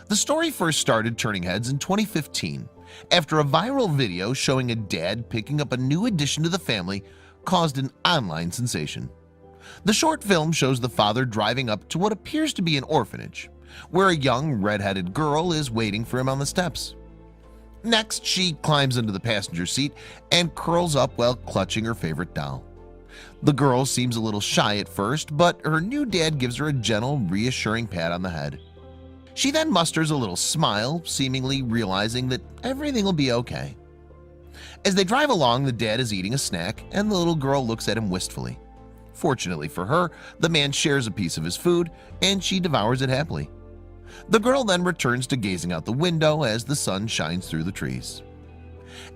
The story first started turning heads in 2015 after a viral video showing a dad picking up a new addition to the family caused an online sensation. The short film shows the father driving up to what appears to be an orphanage, where a young red-headed girl is waiting for him on the steps. Next, she climbs into the passenger seat and curls up while clutching her favorite doll. The girl seems a little shy at first, but her new dad gives her a gentle, reassuring pat on the head. She then musters a little smile, seemingly realizing that everything will be okay. As they drive along, the dad is eating a snack, and the little girl looks at him wistfully. Fortunately for her, the man shares a piece of his food, and she devours it happily. The girl then returns to gazing out the window as the sun shines through the trees.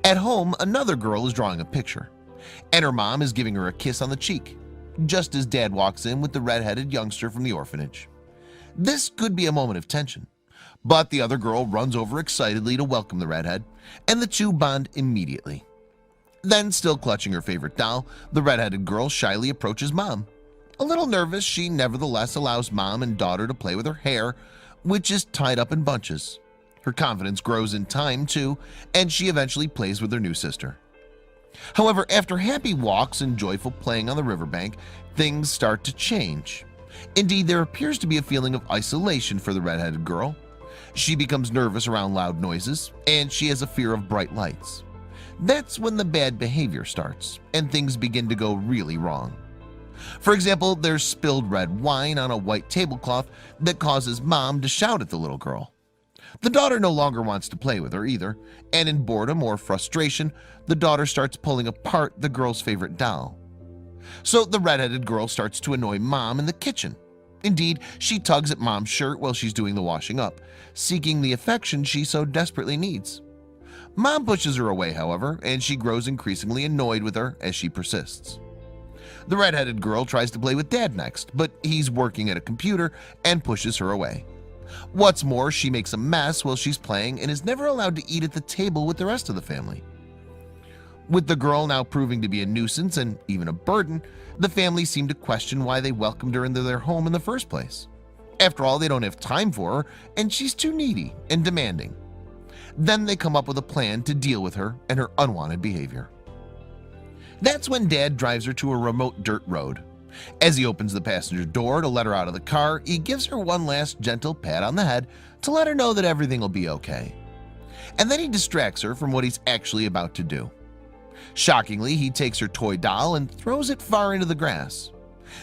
At home, another girl is drawing a picture, and her mom is giving her a kiss on the cheek, just as dad walks in with the red-headed youngster from the orphanage. This could be a moment of tension, but the other girl runs over excitedly to welcome the redhead, and the two bond immediately. Then, still clutching her favorite doll, the red-headed girl shyly approaches mom. A little nervous, she nevertheless allows mom and daughter to play with her hair, which is tied up in bunches. Her confidence grows in time too, and she eventually plays with her new sister. However, after happy walks and joyful playing on the riverbank, things start to change. Indeed, there appears to be a feeling of isolation for the red-headed girl. She becomes nervous around loud noises, and she has a fear of bright lights. That's when the bad behavior starts, and things begin to go really wrong. For example, there's spilled red wine on a white tablecloth that causes mom to shout at the little girl. The daughter no longer wants to play with her either, and in boredom or frustration, the daughter starts pulling apart the girl's favorite doll. So the red-headed girl starts to annoy mom in the kitchen. Indeed, she tugs at mom's shirt while she's doing the washing up, seeking the affection she so desperately needs. Mom pushes her away, however, and she grows increasingly annoyed with her as she persists. The red-headed girl tries to play with dad next, but he's working at a computer and pushes her away. What's more, she makes a mess while she's playing and is never allowed to eat at the table with the rest of the family. With the girl now proving to be a nuisance and even a burden, the family seem to question why they welcomed her into their home in the first place. After all, they don't have time for her, and she's too needy and demanding. Then they come up with a plan to deal with her and her unwanted behavior. That's when Dad drives her to a remote dirt road. As he opens the passenger door to let her out of the car, he gives her one last gentle pat on the head to let her know that everything will be okay. And then he distracts her from what he's actually about to do. Shockingly, he takes her toy doll and throws it far into the grass.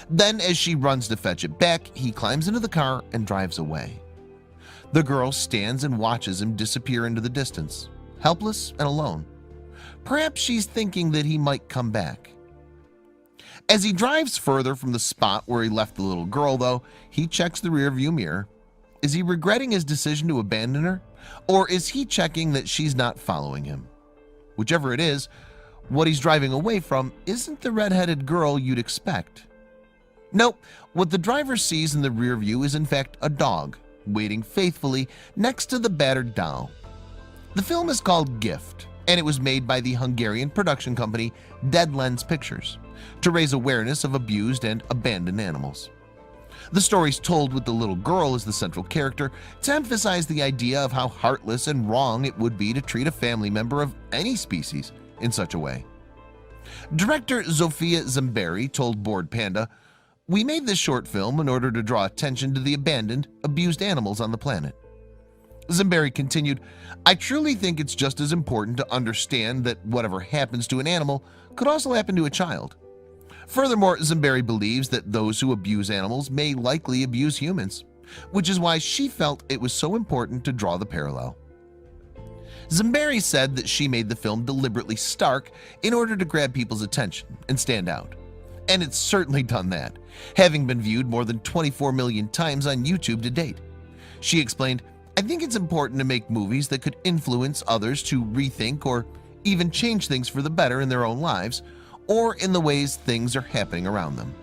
Then, as she runs to fetch it back, he climbs into the car and drives away. The girl stands and watches him disappear into the distance, helpless and alone. Perhaps she's thinking that he might come back. As he drives further from the spot where he left the little girl, though, he checks the rearview mirror. Is he regretting his decision to abandon her? Or is he checking that she's not following him? Whichever it is, what he's driving away from isn't the red-headed girl you'd expect. Nope, what the driver sees in the rear view is in fact a dog, waiting faithfully next to the battered doll. The film is called Gift, and it was made by the Hungarian production company Dead Lens Pictures to raise awareness of abused and abandoned animals. The story's told with the little girl as the central character to emphasize the idea of how heartless and wrong it would be to treat a family member of any species in such a way. Director Zofia Zamberi told Bored Panda, "We made this short film in order to draw attention to the abandoned, abused animals on the planet." Zamberi continued, "I truly think it's just as important to understand that whatever happens to an animal could also happen to a child." Furthermore, Zamberi believes that those who abuse animals may likely abuse humans, which is why she felt it was so important to draw the parallel. Zamberi said that she made the film deliberately stark in order to grab people's attention and stand out. And it's certainly done that, having been viewed more than 24 million times on YouTube to date. She explained, "I think it's important to make movies that could influence others to rethink or even change things for the better in their own lives or in the ways things are happening around them."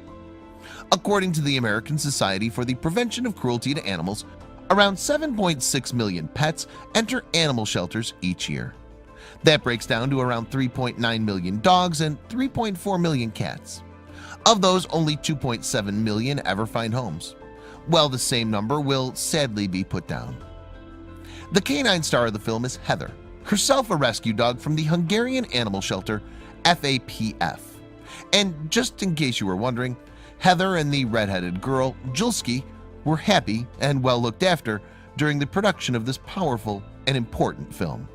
According to the American Society for the Prevention of Cruelty to Animals, around 7.6 million pets enter animal shelters each year. That breaks down to around 3.9 million dogs and 3.4 million cats. Of those, only 2.7 million ever find homes, while the same number will sadly be put down. The canine star of the film is Heather, herself a rescue dog from the Hungarian animal shelter FAPF. And just in case you were wondering, Heather and the red-headed girl, Julski, were happy and well looked after during the production of this powerful and important film.